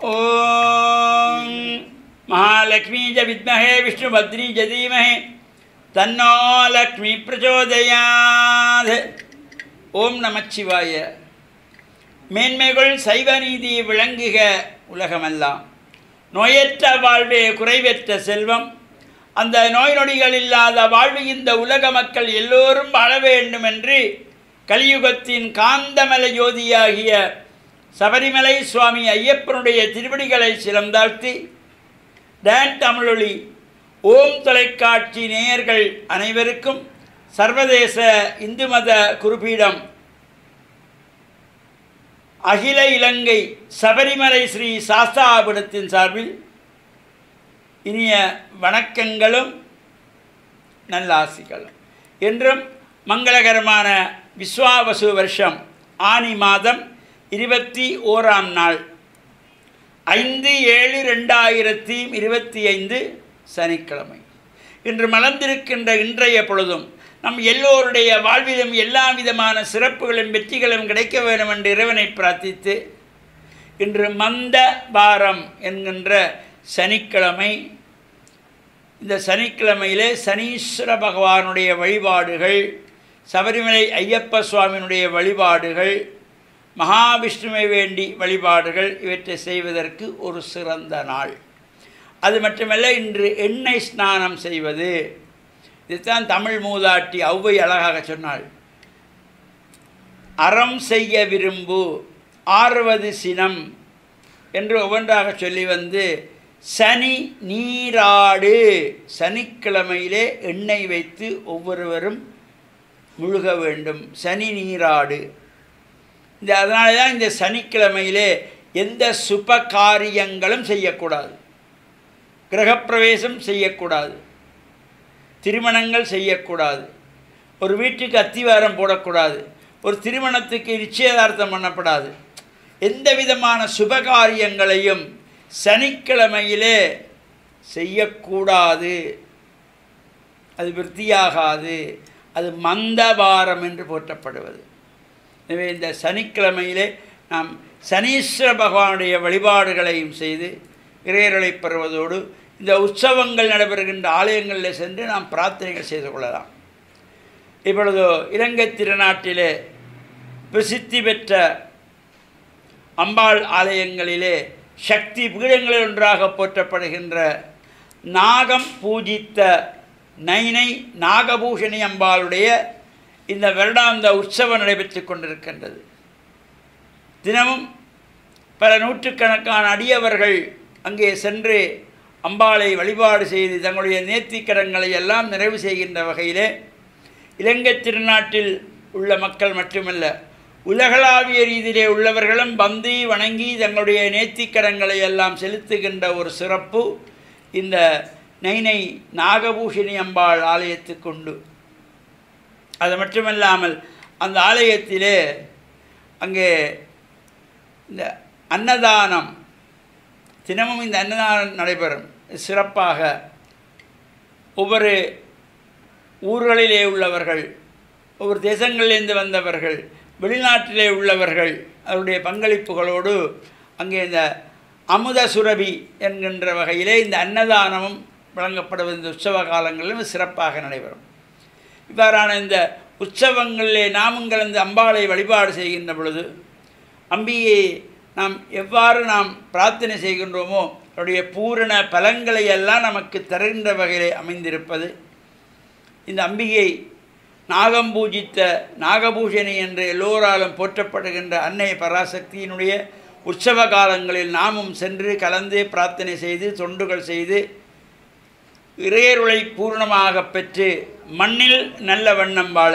ஓம் மகாலட்சுமி च विद्महे विष्णुभद्री च धीमहि तन्नो लक्ष्मी प्रचोदयात्. ஓம் நமச்சிவாய. மேன்மைகள் சைவ நீதி விளங்குக உலகமெல்லாம். நோயற்ற வாழ்வே குறைவற்ற செல்வம். அந்த நோய் நொடிகள் இல்லாத வாழ்வு இந்த உலக மக்கள் எல்லோரும் வாழ வேண்டும் என்று கலியுகத்தின் காந்தமல ஜோதியாகிய சபரிமலை சுவாமி ஐயப்பனுடைய திருவடிகளை சிறந்தாழ்த்தி டான் தமிழொலி ஓம் தொலைக்காட்சி நேயர்கள் அனைவருக்கும் சர்வதேச இந்து மத குருபீடம் அகில இலங்கை சபரிமலை ஸ்ரீ சாஸ்தாபுரத்தின் சார்பில் இனிய வணக்கங்களும் நல்லாசிகளும். என்றும் மங்களகரமான விஸ்வாவசு வருஷம் ஆனி மாதம் 21ஆம் நாள் 5/7/2025 சனிக்கிழமை. இன்று மலர்ந்திருக்கின்ற இன்றைய பொழுதும் நம் எல்லோருடைய வாழ்விலும் எல்லா விதமான சிறப்புகளும் வெற்றிகளும் கிடைக்க வேண்டும் என்று இறைவனை பிரார்த்தித்து, இன்று மந்த வாரம் என்கின்ற சனிக்கிழமை. இந்த சனிக்கிழமையிலே சனீஸ்வர பகவானுடைய வழிபாடுகள், சபரிமலை ஐயப்ப சுவாமியினுடைய வழிபாடுகள், மகாவிஷ்ணுவை வேண்டி வழிபாடுகள் இவற்றை செய்வதற்கு ஒரு சிறந்த நாள். அது மட்டுமல்ல, இன்று எண்ணெய் ஸ்நானம் செய்வது. இதுதான் தமிழ் மூதாட்டி ஔவை அழகாக சொன்னாள். அறம் செய்ய விரும்பு ஆறுவது சினம் என்று ஒவ்வொன்றாக சொல்லி வந்து சனி நீராடு, சனிக்கிழமையிலே எண்ணெய் வைத்து ஒவ்வொருவரும் முழுக வேண்டும். சனி நீராடு. அதனால தான் இந்த சனிக்கிழமையிலே எந்த சுப காரியங்களும் செய்யக்கூடாது. கிரகப்பிரவேசம் செய்யக்கூடாது, திருமணங்கள் செய்யக்கூடாது, ஒரு வீட்டுக்கு அத்திவாரம் போடக்கூடாது, ஒரு திருமணத்துக்கு நிச்சயதார்த்தம் பண்ணப்படாது. எந்த விதமான சுபகாரியங்களையும் சனிக்கிழமையிலே செய்யக்கூடாது. அது விருத்தியாகாது. அது மந்தவாரம் என்று போற்றப்படுவது. எனவே இந்த சனிக்கிழமையிலே நாம் சனீஸ்வர பகவானுடைய வழிபாடுகளையும் செய்து இறையருளை பெறுவதோடு இந்த உற்சவங்கள் நடைபெறுகின்ற ஆலயங்களில் சென்று நாம் பிரார்த்தனைகள் செய்து கொள்ளலாம். இப்பொழுது இலங்கை திருநாட்டிலே பிரசித்தி பெற்ற அம்பாள் ஆலயங்களிலே சக்தி பீடங்களில் ஒன்றாக போற்றப்படுகின்ற நாகம் பூஜித்த நைனை நாகபூஷணி அம்பாளுடைய இந்த வருடாந்த உற்சவம் நடைபெற்று கொண்டிருக்கின்றது. தினமும் பல நூற்றுக்கணக்கான அடியவர்கள் அங்கே சென்று அம்பாளை வழிபாடு செய்து தங்களுடைய நேர்த்திக்கடன்களை எல்லாம் நிறைவு செய்கின்ற வகையிலே இலங்கை திருநாட்டில் உள்ள மக்கள் மட்டுமல்ல, உலகளாவிய ரீதியிலே உள்ளவர்களும் வந்து வணங்கி தங்களுடைய நேர்த்திக்கடன்களை எல்லாம் செலுத்துகின்ற ஒரு சிறப்பு இந்த நைனை நாகபூஷணி அம்பாள் ஆலயத்துக்கு உண்டு. அது மட்டுமல்லாமல் அந்த ஆலயத்திலே அங்கே இந்த அன்னதானம், தினமும் இந்த அன்னதானம் நடைபெறும். சிறப்பாக ஒவ்வொரு ஊர்களிலே உள்ளவர்கள், ஒவ்வொரு தேசங்களிலிருந்து வந்தவர்கள், வெளிநாட்டிலே உள்ளவர்கள் அவருடைய பங்களிப்புகளோடு அங்கே இந்த அமுத சுரபி என்கின்ற வகையிலே இந்த அன்னதானமும் வழங்கப்படுவது இந்த உற்சவ காலங்களிலும் சிறப்பாக நடைபெறும். இவ்வாறான இந்த உற்சவங்களிலே நாமும் கலந்து அம்பாளை வழிபாடு செய்கின்ற பொழுது அம்பியை நாம் எவ்வாறு நாம் பிரார்த்தனை செய்கின்றோமோ அவருடைய பூரண பலன்களை எல்லாம் நமக்கு தருகின்ற வகையிலே அமைந்திருப்பது. இந்த அம்பிகை நாகம் பூஜித்த நாகபூஷணி என்று எல்லோராலும் போற்றப்படுகின்ற அன்னை பராசக்தியினுடைய உற்சவ காலங்களில் நாமும் சென்று கலந்து பிரார்த்தனை செய்து தொண்டுகள் செய்து இறையருளை பூர்ணமாக பெற்று மண்ணில் நல்ல வண்ணம் வாழ